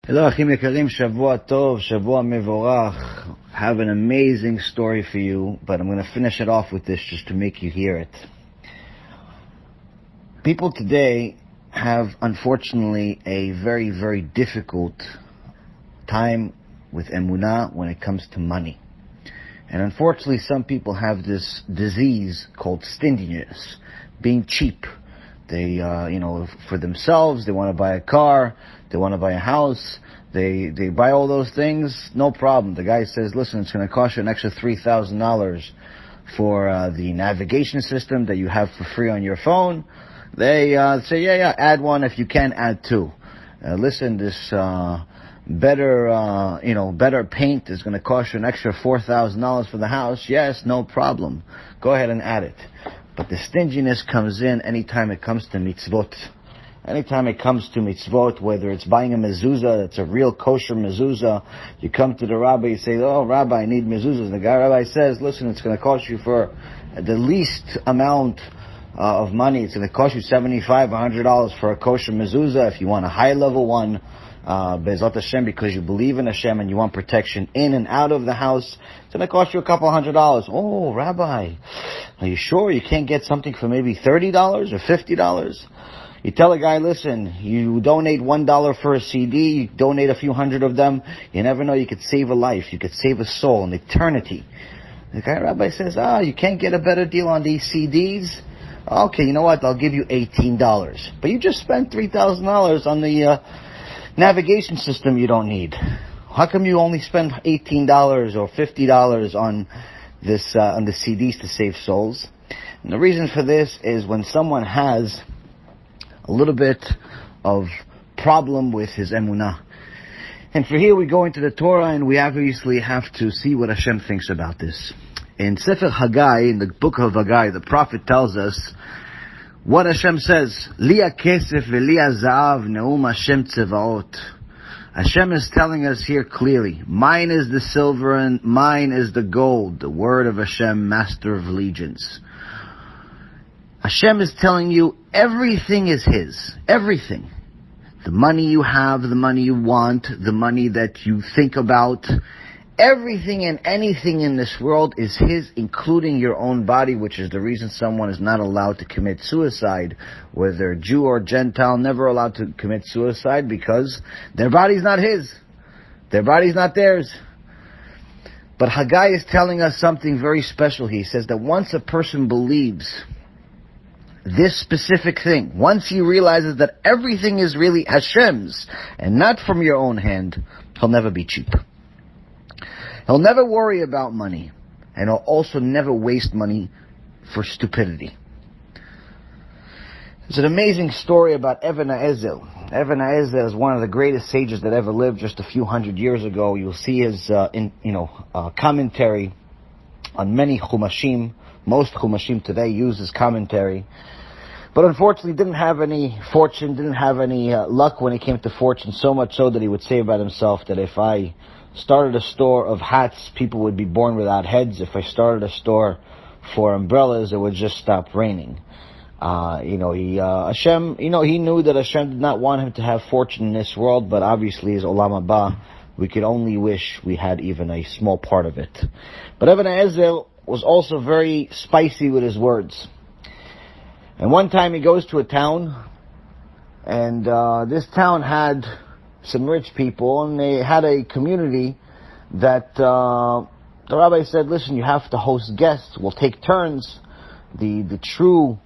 Hello, Achim Yekarim, Shavua Tov, Shavua Mevorach. Have an amazing story for you, but I'm going to finish it off with this just to make you hear it. People today have, unfortunately, a very, very difficult time with emunah when it comes to money. And unfortunately, some people have this disease called stinginess, being cheap. They, for themselves, they want to buy a car, they want to buy a house, they buy all those things, no problem. The guy says, listen, it's going to cost you an extra $3,000 for the navigation system that you have for free on your phone. They say, yeah, add one. If you can, add two. Listen, this better paint is going to cost you an extra $4,000 for the house. Yes, no problem. Go ahead and add it. But the stinginess comes in anytime it comes to mitzvot. Anytime it comes to mitzvot, whether it's buying a mezuzah, that's a real kosher mezuzah, you come to the rabbi, you say, oh, rabbi, I need mezuzahs. The rabbi says, listen, it's going to cost you for the least amount of money. It's going to cost you $75, $100 for a kosher mezuzah. If you want a high-level one, Be'ezrat Hashem, because you believe in Hashem and you want protection in and out of the house, it's going to cost you a couple $100. Oh, Rabbi, are you sure you can't get something for maybe $30 or $50? You tell a guy, listen, you donate $1 for a CD, you donate a few hundred of them, you never know, you could save a life, you could save a soul, an eternity. The guy, rabbi says, you can't get a better deal on these CDs? Okay, you know what, I'll give you $18. But you just spent $3,000 on the navigation system you don't need. How come you only spend $18 or $50 on this on the CDs to save souls? And the reason for this is when someone has a little bit of problem with his emunah. And for here we go into the Torah and we obviously have to see what Hashem thinks about this. In Sefer Haggai, in the book of Haggai, the prophet tells us what Hashem says. Liya kesef v'liya za'av ne'um Hashem tzevaot. Hashem is telling us here clearly, mine is the silver and mine is the gold, the word of Hashem, master of legions. Hashem is telling you everything is His. Everything. The money you have, the money you want, the money that you think about, everything and anything in this world is His, including your own body, which is the reason someone is not allowed to commit suicide, whether Jew or Gentile, never allowed to commit suicide because their body's not His. Their body's not theirs. But Haggai is telling us something very special. He says that once a person believes this specific thing, once he realizes that everything is really Hashem's and not from your own hand, he'll never be cheap. He'll never worry about money, and he'll also never waste money for stupidity. There's an amazing story about Evanel. Evanel is one of the greatest sages that ever lived just a few hundred years ago. You'll see his commentary on many chumashim. Most chumashim today use his commentary. But unfortunately didn't have any fortune, didn't have any luck when it came to fortune, so much so that he would say about himself that if I started a store of hats, people would be born without heads. If I started a store for umbrellas, it would just stop raining. He knew that Hashem did not want him to have fortune in this world, but obviously as Olam Haba, we could only wish we had even a small part of it. But Evanel was also very spicy with his words. And one time he goes to a town, and this town had some rich people, and they had a community that the rabbi said, listen, you have to host guests. We'll take turns. The true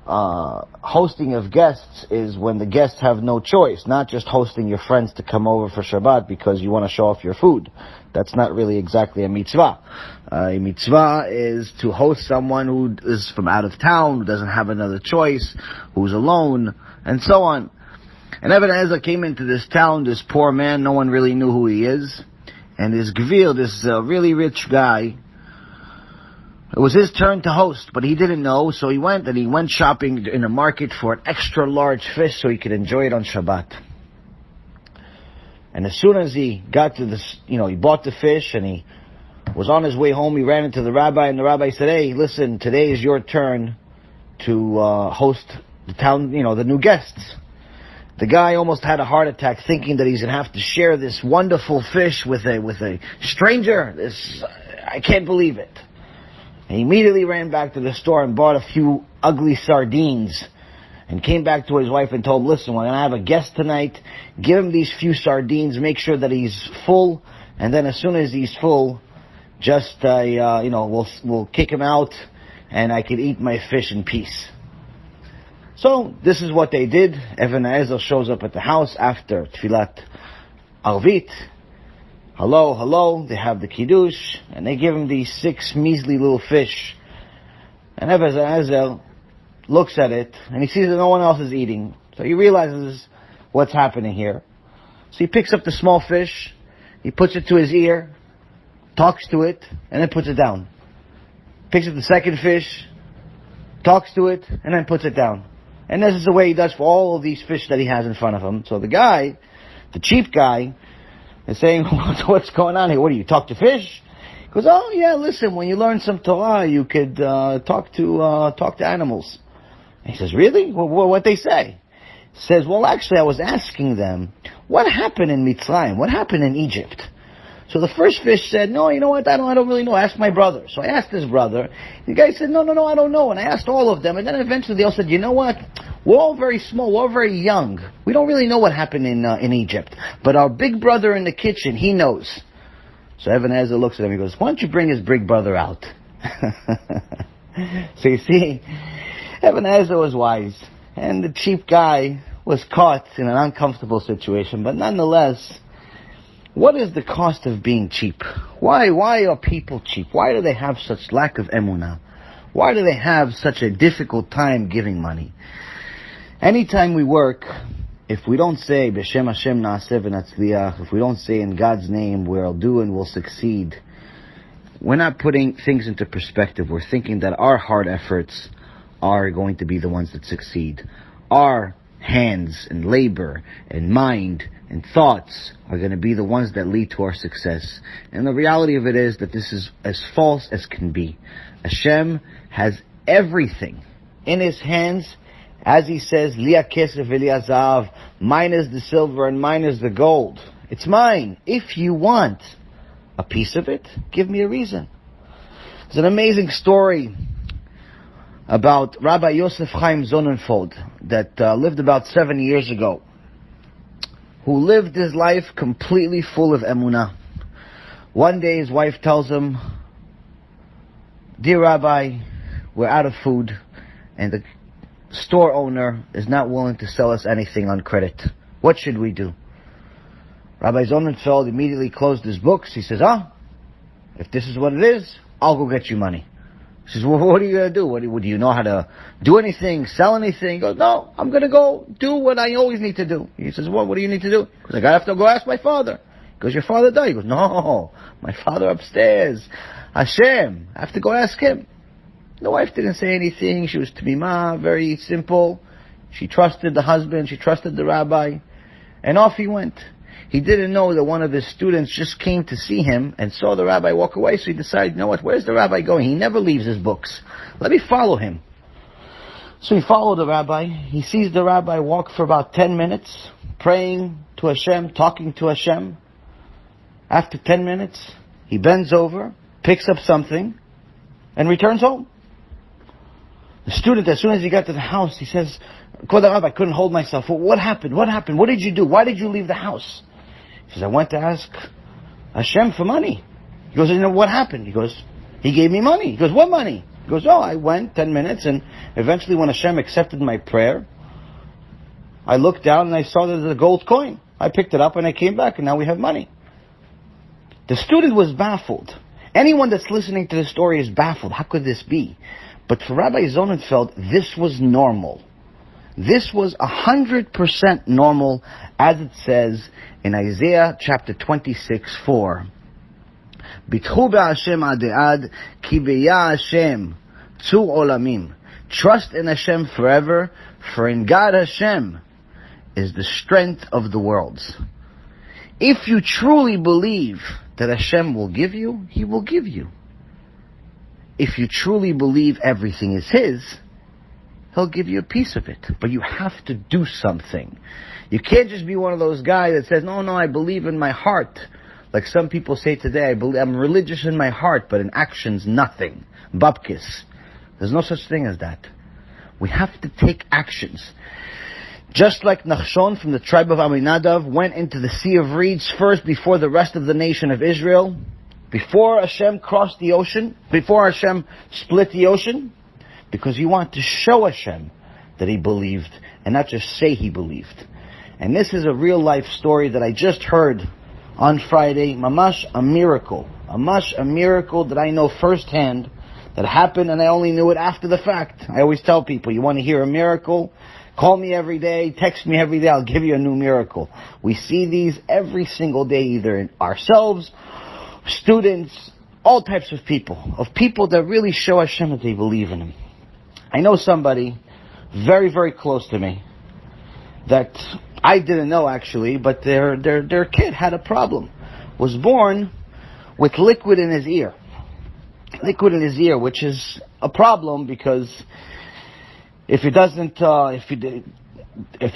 hosting of guests is when the guests have no choice, not just hosting your friends to come over for Shabbat because you want to show off your food. That's not really exactly a mitzvah. A mitzvah is to host someone who is from out of town, who doesn't have another choice, who's alone, and so on. And Evanel came into this town, this poor man, no one really knew who he is. And this gvir, this really rich guy, it was his turn to host, but he didn't know, so he went shopping in the market for an extra large fish so he could enjoy it on Shabbat. And as soon as he got to this, he bought the fish and he was on his way home, he ran into the rabbi, and the rabbi said, hey, listen, today is your turn to host the town, the new guests. The guy almost had a heart attack thinking that he's going to have to share this wonderful fish with a stranger. I can't believe it. He immediately ran back to the store and bought a few ugly sardines and came back to his wife and told him, listen, we're going to have a guest tonight. Give him these few sardines. Make sure that he's full. And then as soon as he's full, just, we'll kick him out and I can eat my fish in peace. So this is what they did. Evanel shows up at the house after Tfilat Arvit. Hello. They have the Kiddush, and they give him these 6 measly little fish. And Evanel looks at it, and he sees that no one else is eating. So he realizes what's happening here. So he picks up the small fish, he puts it to his ear, talks to it, and then puts it down. Picks up the second fish, talks to it, and then puts it down. And this is the way he does for all of these fish that he has in front of him. So the guy, the cheap guy, is saying, what's going on here? What do you, talk to fish? He goes, oh yeah, listen, when you learn some Torah, you could talk to animals. And he says, really? What they say? He says, well, actually, I was asking them, what happened in Mitzrayim? What happened in Egypt? So the first fish said, no, you know what, I don't really know. Ask my brother. So I asked his brother. The guy said, no, I don't know. And I asked all of them. And then eventually they all said, you know what, we're all very small, we're all very young. We don't really know what happened in Egypt. But our big brother in the kitchen, he knows. So Evanel looks at him, he goes, why don't you bring his big brother out? So you see, Evanel was wise. And the cheap guy was caught in an uncomfortable situation. But nonetheless, what is the cost of being cheap? Why are people cheap? Why do they have such lack of emunah? Why do they have such a difficult time giving money? Anytime we work, if we don't say B'Shem Hashem Na'aseh V'Natzliach, if we don't say in God's name we'll do and we'll succeed, we're not putting things into perspective. We're thinking that our hard efforts are going to be the ones that succeed. Our hands and labor and mind and thoughts are going to be the ones that lead to our success. And the reality of it is that this is as false as can be. Hashem has everything in His hands. As He says, Liya kesef v'liya zahav, mine is the silver and mine is the gold. It's mine. If you want a piece of it, give me a reason. There's an amazing story about Rabbi Yosef Chaim Sonnenfeld that lived about 7 years ago, who lived his life completely full of emunah. One day his wife tells him, dear Rabbi, we're out of food and the store owner is not willing to sell us anything on credit. What should we do? Rabbi Sonnenfeld immediately closed his books. He says, if this is what it is, I'll go get you money. He says, well, what are you going to do? Do you know how to do anything, sell anything? He goes, no, I'm going to go do what I always need to do. He says, what do you need to do? He goes, I have to go ask my father. He goes, your father died? He goes, no, my father upstairs. Hashem, I have to go ask him. The wife didn't say anything. She was Tmima, very simple. She trusted the husband. She trusted the rabbi. And off he went. He didn't know that one of his students just came to see him and saw the rabbi walk away, so he decided, you know what, where's the rabbi going? He never leaves his books. Let me follow him. So he followed the rabbi. He sees the rabbi walk for about 10 minutes, praying to Hashem, talking to Hashem. After 10 minutes, he bends over, picks up something, and returns home. The student, as soon as he got to the house, he says, Kvod Rabbi, I couldn't hold myself. What happened? What happened? What did you do? Why did you leave the house? He says, I went to ask Hashem for money. He goes, you know, what happened? He goes, He gave me money. He goes, what money? He goes, I went 10 minutes, and eventually when Hashem accepted my prayer, I looked down and I saw that there's a gold coin. I picked it up and I came back, and now we have money. The student was baffled. Anyone that's listening to this story is baffled. How could this be? But for Rabbi Sonnenfeld, this was normal. This was 100% normal, as it says in Isaiah chapter 26:4. Bitchu be'Hashem ad ki be'ya Hashem tzur olamim. Trust in Hashem forever, for in God Hashem is the strength of the worlds. If you truly believe that Hashem will give you, He will give you. If you truly believe everything is His, He'll give you a piece of it. But you have to do something. You can't just be one of those guys that says, no, I believe in my heart. Like some people say today, I'm religious in my heart, but in actions, nothing. Babkis. There's no such thing as that. We have to take actions. Just like Nachshon from the tribe of Aminadav went into the Sea of Reeds first before the rest of the nation of Israel, before Hashem crossed the ocean, before Hashem split the ocean, because he wanted to show Hashem that he believed, and not just say he believed. And this is a real life story that I just heard on Friday. Mamash, a miracle. A miracle that I know firsthand, that happened, and I only knew it after the fact. I always tell people, you want to hear a miracle? Call me every day, text me every day, I'll give you a new miracle. We see these every single day, either in ourselves, students, all types of people that really show Hashem that they believe in Him. I know somebody very, very close to me that I didn't know actually, but their kid had a problem. Was born with liquid in his ear. Liquid in his ear, which is a problem because if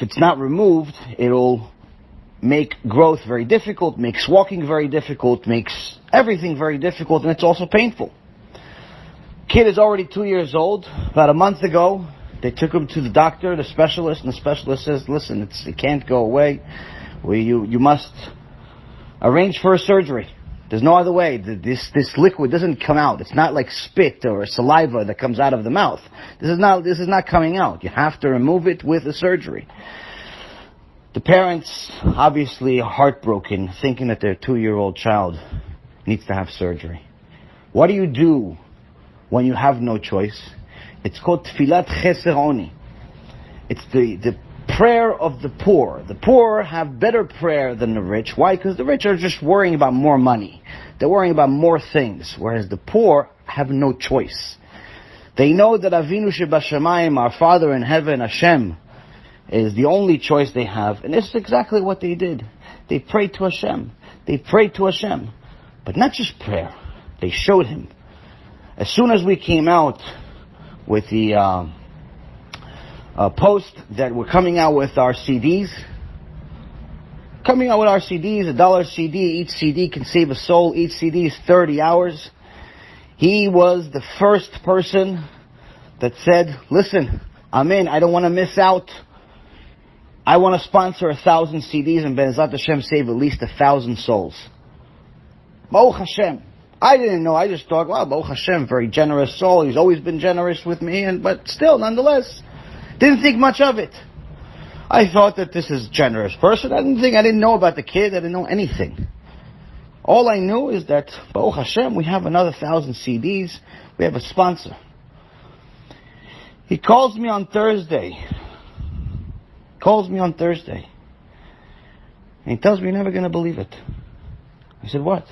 it's not removed, it'll make growth very difficult, makes walking very difficult, makes everything very difficult, and it's also painful. Kid is already 2 years old. About a month ago, they took him to the doctor, the specialist, and the specialist says, listen, it can't go away. You must arrange for a surgery. There's no other way. This liquid doesn't come out. It's not like spit or saliva that comes out of the mouth. This is not coming out. You have to remove it with a surgery. The parents obviously are heartbroken, thinking that their 2-year-old child needs to have surgery. What do you do when you have no choice? It's called Tfilat Cheser Oni. It's the prayer of the poor. The poor have better prayer than the rich. Why? Because the rich are just worrying about more money. They're worrying about more things. Whereas the poor have no choice. They know that Avinu Shebashamayim, our Father in heaven, Hashem, is the only choice they have. And this is exactly what they did. They prayed to Hashem. But not just prayer. They showed Him. As soon as we came out with the post that we're coming out with our CDs, $1 CD, each CD can save a soul, each CD is 30 hours. He was the first person that said, listen, I'm in, I don't want to miss out. I want to sponsor 1,000 CDs and Be'ezrat Hashem save at least 1,000 souls. Baruch Hashem. I didn't know, I just thought, wow, Baruch Hashem, very generous soul, he's always been generous with me, but still, nonetheless, didn't think much of it. I thought that this is a generous person. I didn't know about the kid, I didn't know anything. All I knew is that, Baruch Hashem, we have another 1,000 CDs, we have a sponsor. He calls me on Thursday. And he tells me, you're never going to believe it. I said, what?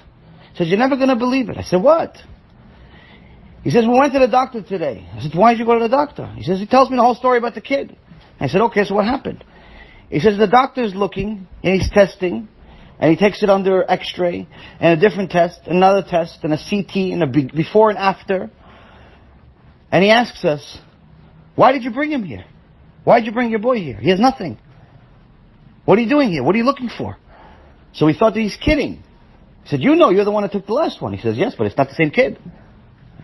He says, you're never going to believe it. I said, what? He says, we went to the doctor today. I said, why did you go to the doctor? He says, he tells me the whole story about the kid. I said, okay, so what happened? He says, the doctor's looking, and he's testing, and he takes it under x-ray, and a different test, another test, and a CT, and a before and after. And he asks us, why did you bring him here? Why did you bring your boy here? He has nothing. What are you doing here? What are you looking for? So we thought that he's kidding. He said, you're the one that took the last one. He says, yes, but it's not the same kid.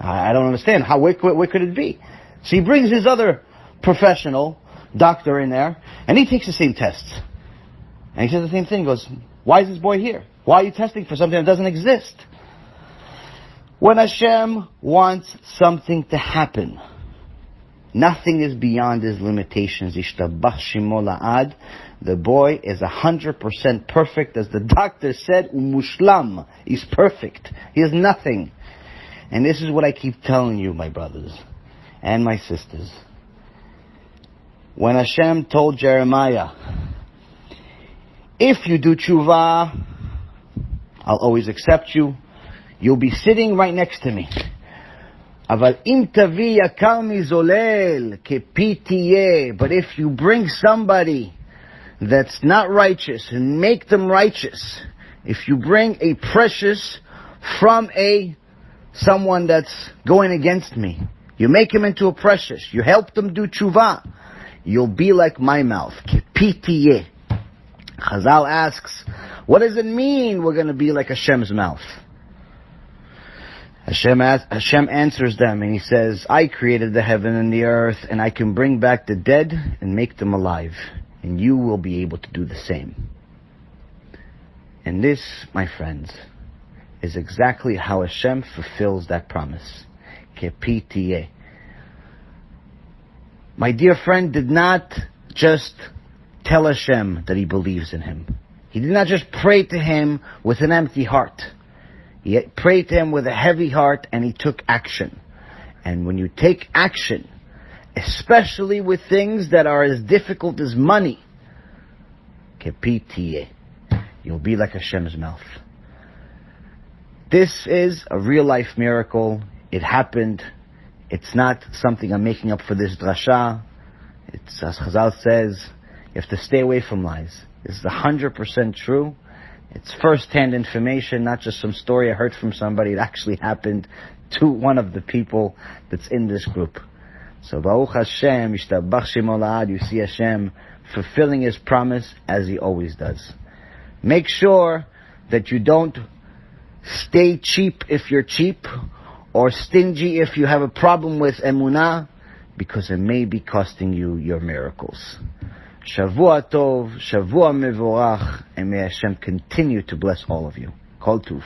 I don't understand. Where could it be? So he brings his other professional doctor in there, and he takes the same tests. And he says the same thing. He goes, why is this boy here? Why are you testing for something that doesn't exist? When Hashem wants something to happen, nothing is beyond His limitations. Ishtabach Shemo La'ad. The boy is 100% perfect, as the doctor said. Umushlam. He's perfect. He has nothing. And this is what I keep telling you, my brothers and my sisters. When Hashem told Jeremiah, if you do tshuva, I'll always accept you. You'll be sitting right next to me. But if you bring somebody that's not righteous and make them righteous, if you bring a precious from someone that's going against me, You make him into a precious. You help them do tshuva. You'll be like my mouth. Kepitiyeh. Chazal asks, what does it mean we're going to be like Hashem's mouth? Hashem answers them and he says, I created the heaven and the earth, and I can bring back the dead and make them alive. And you will be able to do the same. And this, my friends, is exactly how Hashem fulfills that promise. Kepitiyeh. My dear friend did not just tell Hashem that he believes in him. He did not just pray to him with an empty heart. He prayed to him with a heavy heart, and he took action. And when you take action, especially with things that are as difficult as money, kepitiyeh, you'll be like Hashem's mouth. This is a real life miracle. It happened. It's not something I'm making up for this drasha. It's, as Chazal says, you have to stay away from lies. This is 100% true. It's first-hand information, not just some story I heard from somebody. It actually happened to one of the people that's in this group. So Baruch Hashem, Yishtabach Shemo La'ad, you see Hashem fulfilling His promise as He always does. Make sure that you don't stay cheap if you're cheap, or stingy if you have a problem with emunah, because it may be costing you your miracles. Shavua Tov, Shavua Mevorach, and may Hashem continue to bless all of you. Kol Tuv.